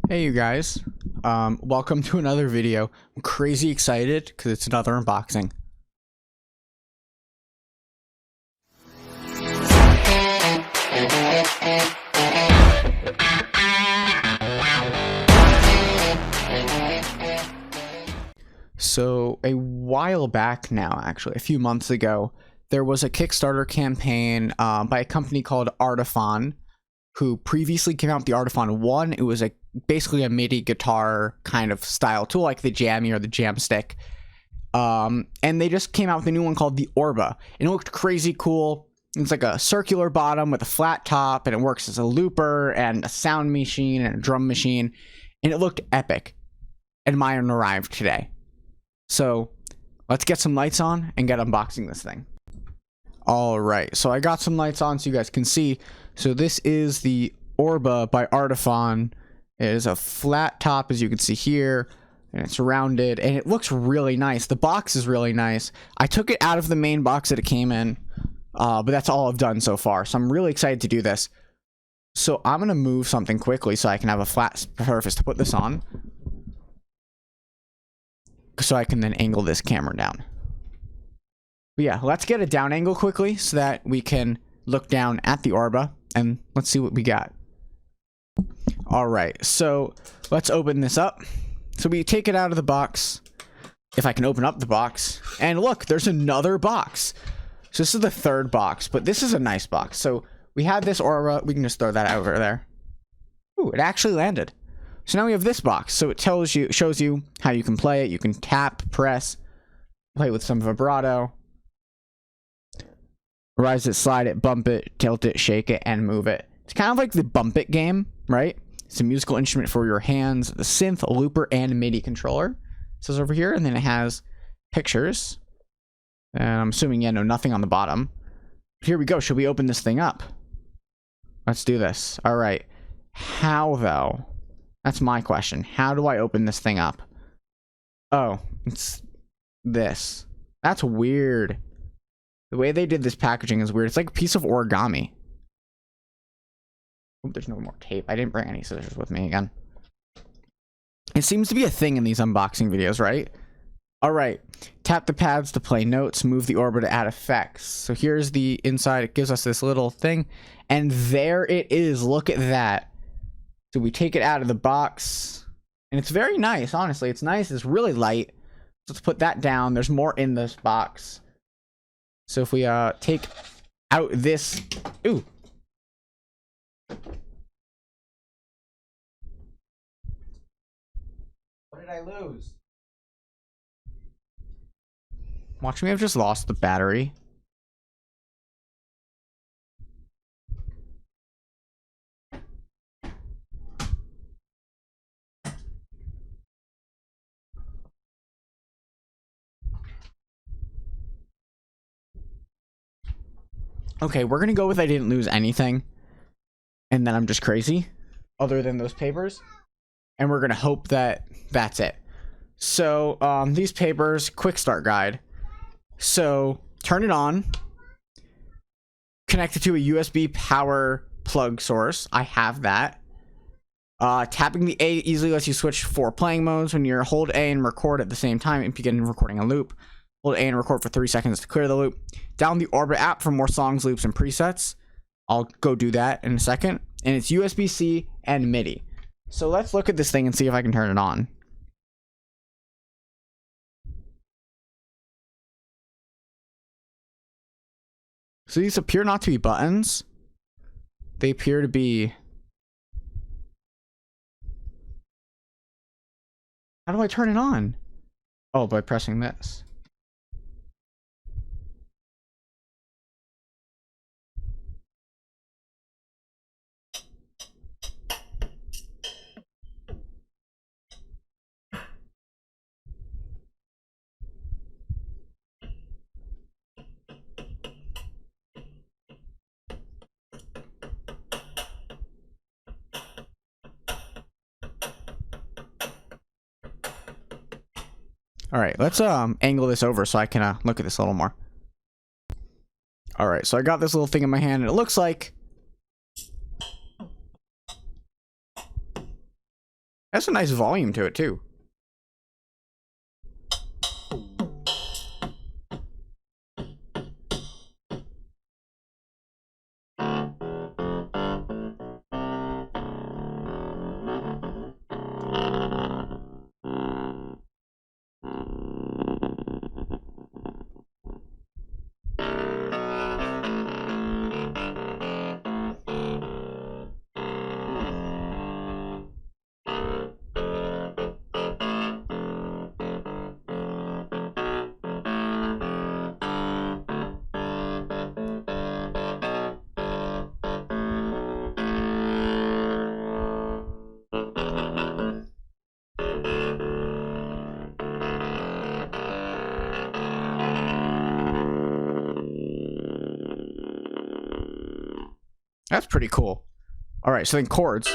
Hey you guys, welcome to another video. I'm crazy excited because it's another unboxing. So a while back now, actually a few months ago, there was a Kickstarter campaign by a company called Artiphon, who previously came out with the Artiphon 1. It was basically a MIDI guitar kind of style tool, like the Jammy or the Jamstick. And they just came out with a new one called the Orba. And it looked crazy cool. It's like a circular bottom with a flat top, and it works as a looper and a sound machine and a drum machine. And it looked epic. And mine arrived today. So let's get some lights on and get unboxing this thing. All right, so I got some lights on so you guys can see. So this is the Orba by Artiphon. It is a flat top, as you can see here, and it's rounded, and it looks really nice. The box is really nice. I took it out of the main box that it came in, but that's all I've done so far. So I'm really excited to do this. So I'm gonna move something quickly so I can have a flat surface to put this on, so I can then angle this camera down. But yeah, let's get a down angle quickly so that we can look down at the Orba, and let's see what we got. All right, so let's open this up. So we take it out of the box, if I can open up the box, and look, there's another box. So this is the third box, but this is a nice box. So we have this Orba, we can just throw that over there. Ooh, it actually landed. So now we have this box. So it shows you how you can play it. You can tap, press, play with some vibrato. Rise it, slide it, bump it, tilt it, shake it, and move it. It's kind of like the bump it game, right? It's a musical instrument for your hands, the synth, a looper, and MIDI controller. It says over here, and then it has pictures. And I'm assuming, yeah, no, nothing on the bottom. Here we go. Should we open this thing up? Let's do this. All right. How, though? That's my question. How do I open this thing up? Oh, it's this. That's weird. The way they did this packaging is weird. It's like a piece of origami. Oh, there's no more tape. I didn't bring any scissors with me again. It seems to be a thing in these unboxing videos, right? All right. Tap the pads to play notes. Move the Orba to add effects. So here's the inside. It gives us this little thing. And there it is. Look at that. So we take it out of the box. And it's very nice, honestly. It's nice. It's really light. So let's put that down. There's more in this box. So if we take out this, ooh. What did I lose? Watch me, I've just lost the battery. Okay, we're gonna go with I didn't lose anything. And then I'm just crazy. Other than those papers. And we're gonna hope that that's it. So, these papers, quick start guide. So, turn it on. Connect it to a USB power plug source. I have that. Tapping the A easily lets you switch 4 playing modes. When you hold A and record at the same time and begin recording a loop. Hold A and record for 3 seconds to clear the loop. Download the Orba app for more songs, loops, and presets. I'll go do that in a second. And it's USB-C and MIDI. So let's look at this thing and see if I can turn it on. So these appear not to be buttons. They appear to be... How do I turn it on? Oh, by pressing this. All right, let's angle this over so I can look at this a little more. All right, so I got this little thing in my hand, and it looks like That's a nice volume to it too. That's pretty cool. All right, so then chords.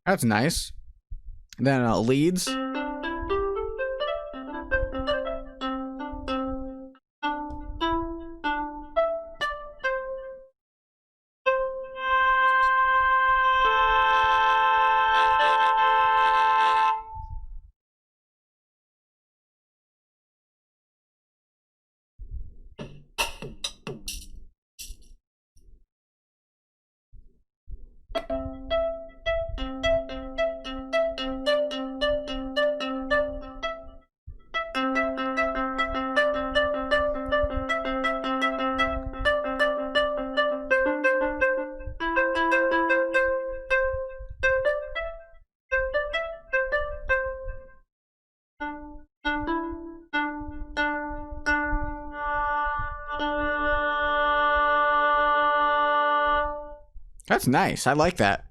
That's nice. Then leads. That's nice. I like that.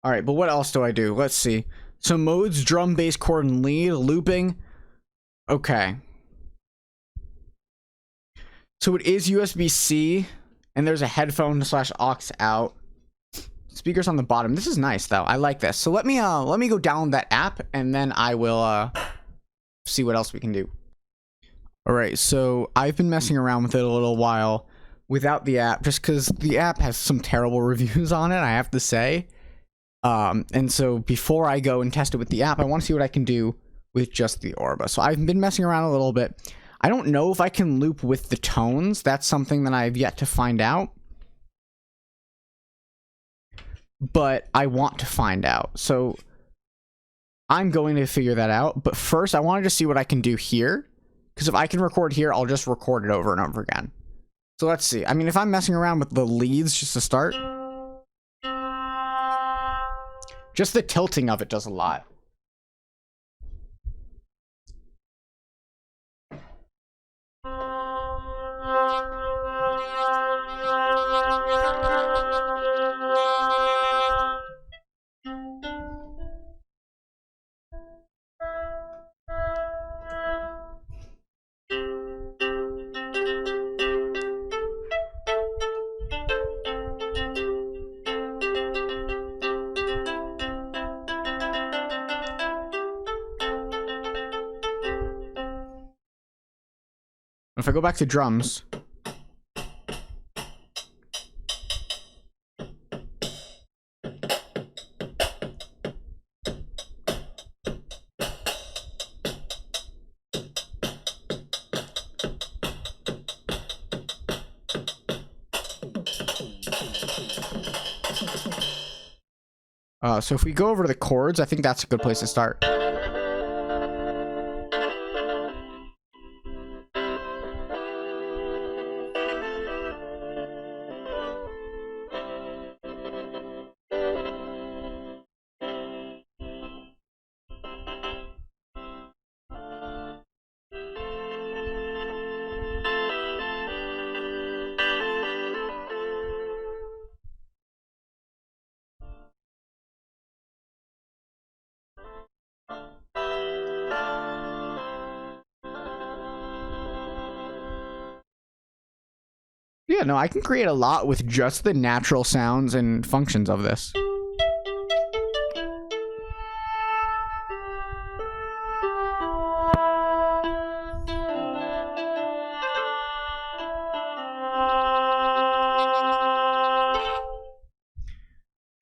All right, but what else do I do? Let's see. So modes, drum, bass, chord, and lead, looping. Okay. So it is USB-C, and there's a headphone / aux out. Speakers on the bottom. This is nice though. I like this. So let me go download that app, and then I will see what else we can do. All right, so I've been messing around with it a little while without the app, just because the app has some terrible reviews on it, I have to say. And so before I go and test it with the app, I want to see what I can do with just the Orba. So I've been messing around a little bit. I don't know if I can loop with the tones. That's something that I've yet to find out. But I want to find out. So I'm going to figure that out. But first, I wanted to see what I can do here. Because if I can record here, I'll just record it over and over again. So let's see. I mean, if I'm messing around with the leads just to start, just the tilting of it does a lot. If I go back to drums, so if we go over to the chords, I think that's a good place to start. Yeah, no, I can create a lot with just the natural sounds and functions of this.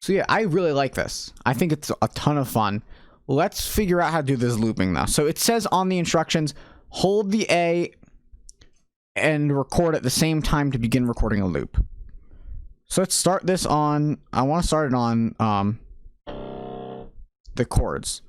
So yeah, I really like this. I think it's a ton of fun. Let's figure out how to do this looping though. So it says on the instructions, hold the A and record at the same time to begin recording a loop. So let's start this on, I want to start it on the chords.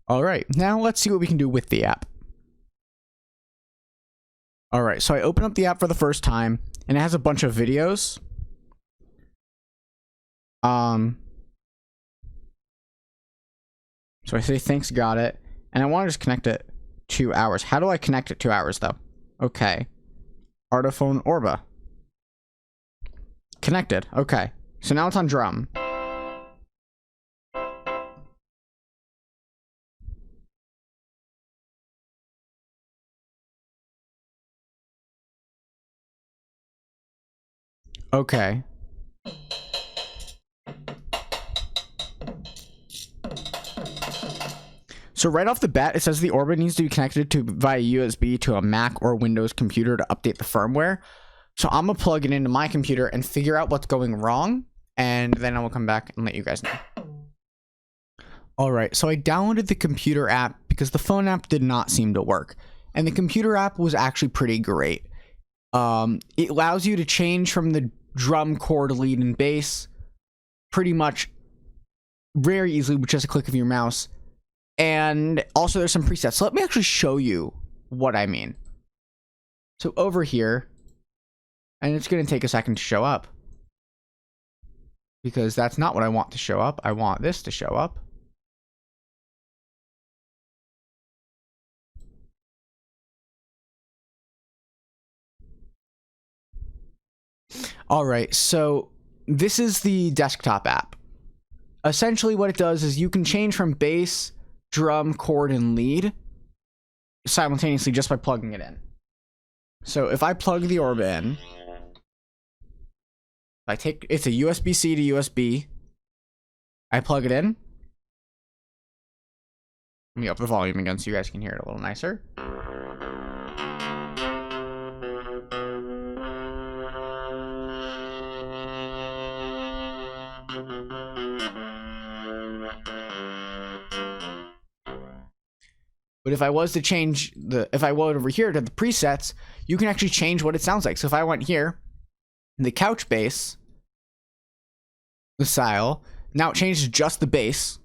All right, now let's see what we can do with the app. All right, so I open up the app for the first time, and it has a bunch of videos. So I say, thanks, got it. And I want to just connect it to ours. How do I connect it to ours, though? Okay. Artiphon Orba. Connected. Okay. So now it's on drum. Okay. So right off the bat, it says the Orba needs to be connected to via USB to a Mac or Windows computer to update the firmware. So I'm going to plug it into my computer and figure out what's going wrong, and then I will come back and let you guys know. All right, so I downloaded the computer app because the phone app did not seem to work. And the computer app was actually pretty great. It allows you to change from the drum, chord, lead, and bass pretty much very easily with just a click of your mouse. And also there's some presets. So let me actually show you what I mean. So over here, and it's going to take a second to show up, because that's not what I want to show up. I want this to show up. All right, so this is the desktop app. Essentially what it does is you can change from bass, drum, chord, and lead simultaneously just by plugging it in. So if I plug the Orba in, it's a USB-C to USB. I plug it in. Let me up the volume again so you guys can hear it a little nicer. But if I was to change if I went over here to the presets, you can actually change what it sounds like. So if I went here, the couch bass, the style, now it changes just the bass.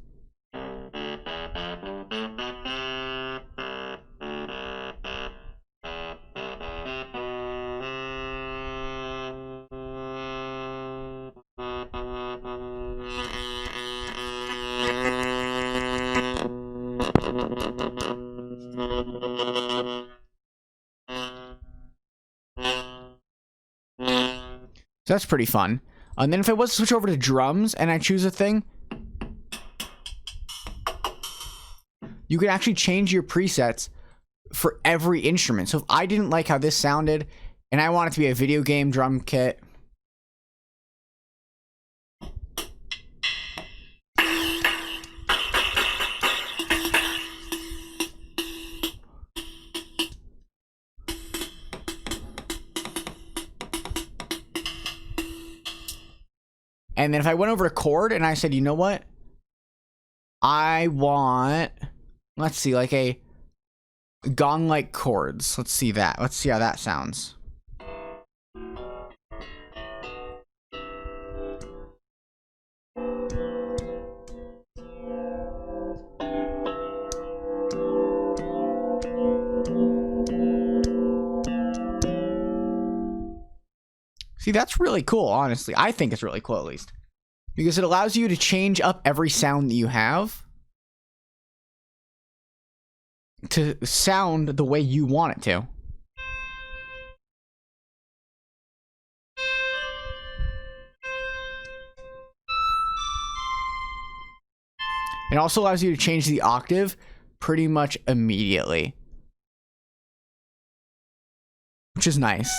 So that's pretty fun. And then if I was to switch over to drums and I choose a thing, you can actually change your presets for every instrument. So if I didn't like how this sounded and I want it to be a video game drum kit, and then if I went over to chord and I said, you know what? I want, let's see, like a gong-like chords. Let's see that. Let's see how that sounds. See, that's really cool, honestly. I think it's really cool, at least. Because it allows you to change up every sound that you have to sound the way you want it to. It also allows you to change the octave pretty much immediately, which is nice.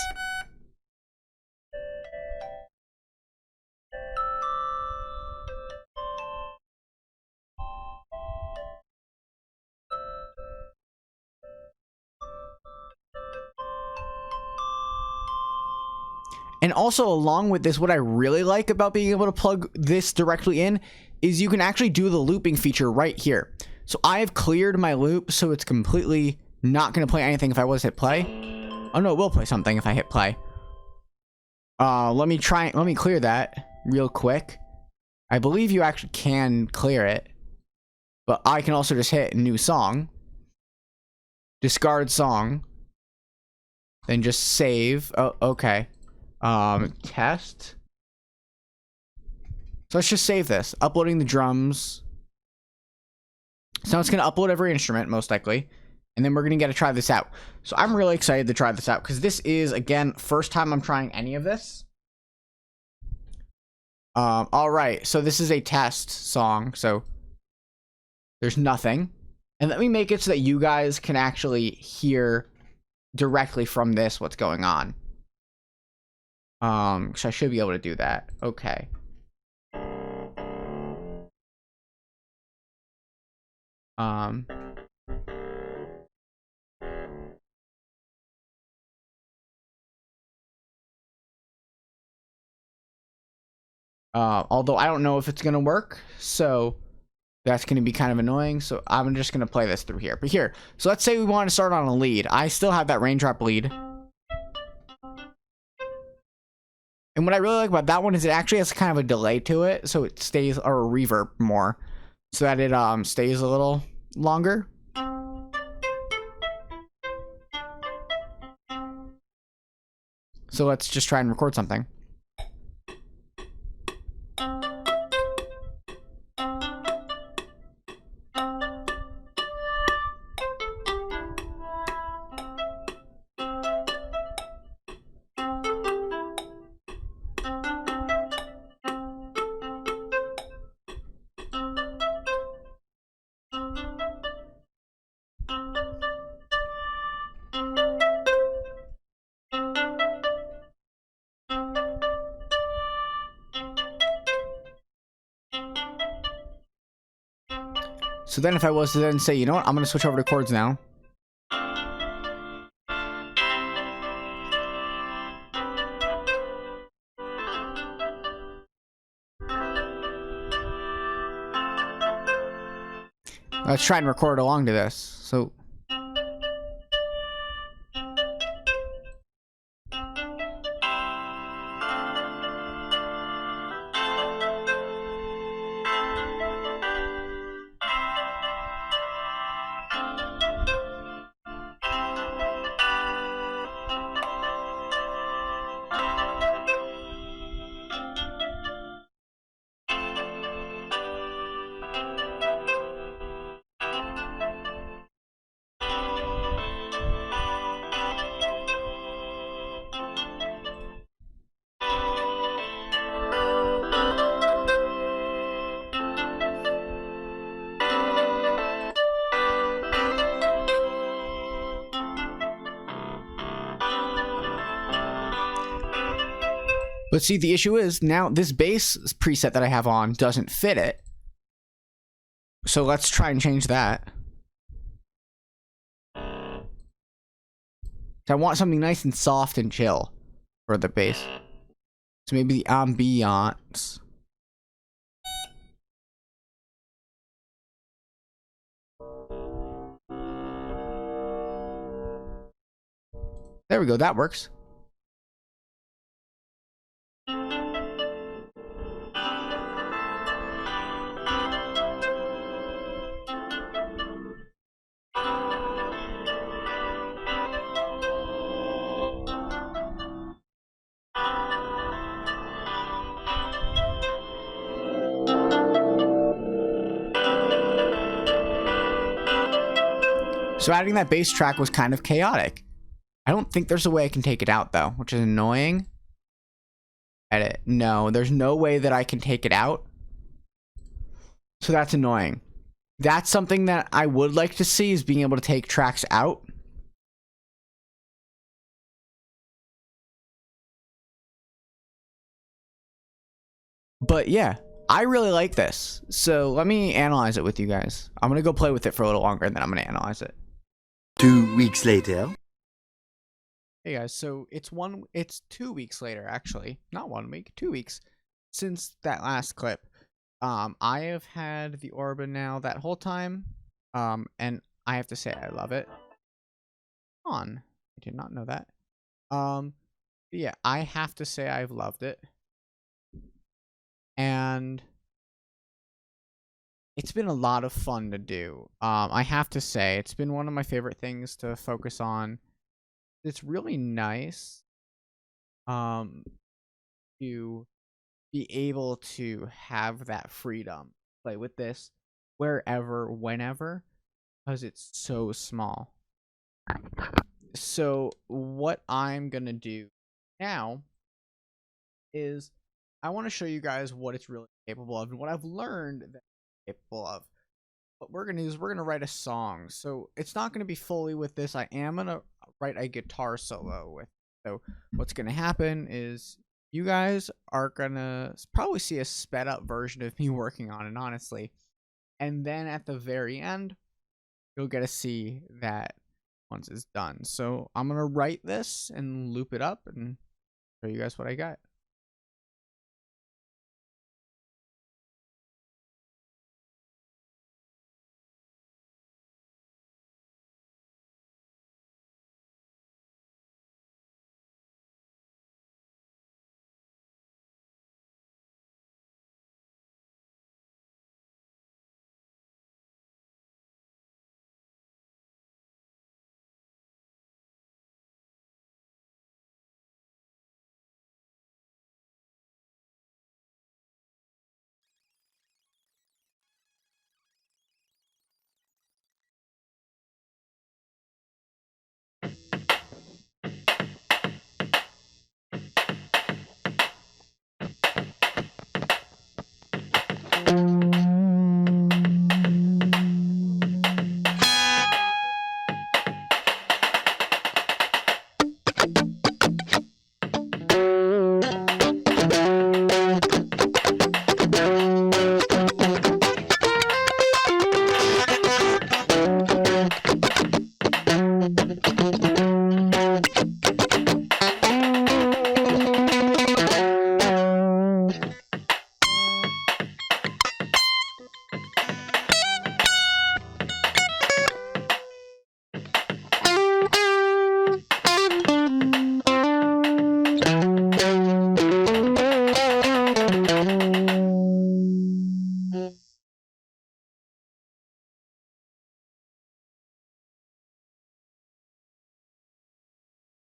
And also, along with this, what I really like about being able to plug this directly in is you can actually do the looping feature right here. So I've cleared my loop, so it's completely not going to play anything if I was to hit play. Oh no, it will play something if I hit play. Let me clear that real quick. I believe you actually can clear it, but I can also just hit new song, discard song, then just save. Oh, okay. Test. So let's just save this. Uploading the drums. So it's going to upload every instrument, most likely. And then we're going to get to try this out. So I'm really excited to try this out because this is, again, first time I'm trying any of this. All right. So this is a test song. So there's nothing. And let me make it so that you guys can actually hear directly from this what's going on. So I should be able to do that. Okay. Although I don't know if it's gonna work, so that's gonna be kind of annoying. So I'm just gonna play this through here. But here, so let's say we want to start on a lead. I still have that raindrop lead. And what I really like about that one is it actually has kind of a delay to it, so it stays, or a reverb more, so that it stays a little longer. So let's just try and record something. So then if I was to then say, you know what, I'm going to switch over to chords now. Let's try and record along to this. So But see, the issue is now this bass preset that I have on doesn't fit it. So let's try and change that. I want something nice and soft and chill for the bass. So maybe the ambiance. There we go, that works. So adding that bass track was kind of chaotic. I don't think there's a way I can take it out though, which is annoying. Edit. No, there's no way that I can take it out. So that's annoying. That's something that I would like to see, is being able to take tracks out. But yeah, I really like this. So let me analyze it with you guys. I'm going to go play with it for a little longer and then I'm going to analyze it. 2 weeks later. Hey guys, so it's 2 weeks later, actually. Not 1 week, 2 weeks since that last clip. I have had the Orba now that whole time. And I have to say I love it. I did not know that. Yeah, I have to say I've loved it. And it's been a lot of fun to do. I have to say, it's been one of my favorite things to focus on. It's really nice to be able to have that freedom, play with this wherever, whenever, because it's so small. So what I'm gonna do now is I want to show you guys what it's really capable of and what I've learned that it's capable of. What we're gonna do is we're gonna write a song. So it's not gonna be fully with this. I am gonna write a guitar solo with. So what's gonna happen is you guys are gonna probably see a sped up version of me working on it, honestly. And then at the very end, you'll get to see that once it's done. So I'm gonna write this and loop it up and show you guys what I got.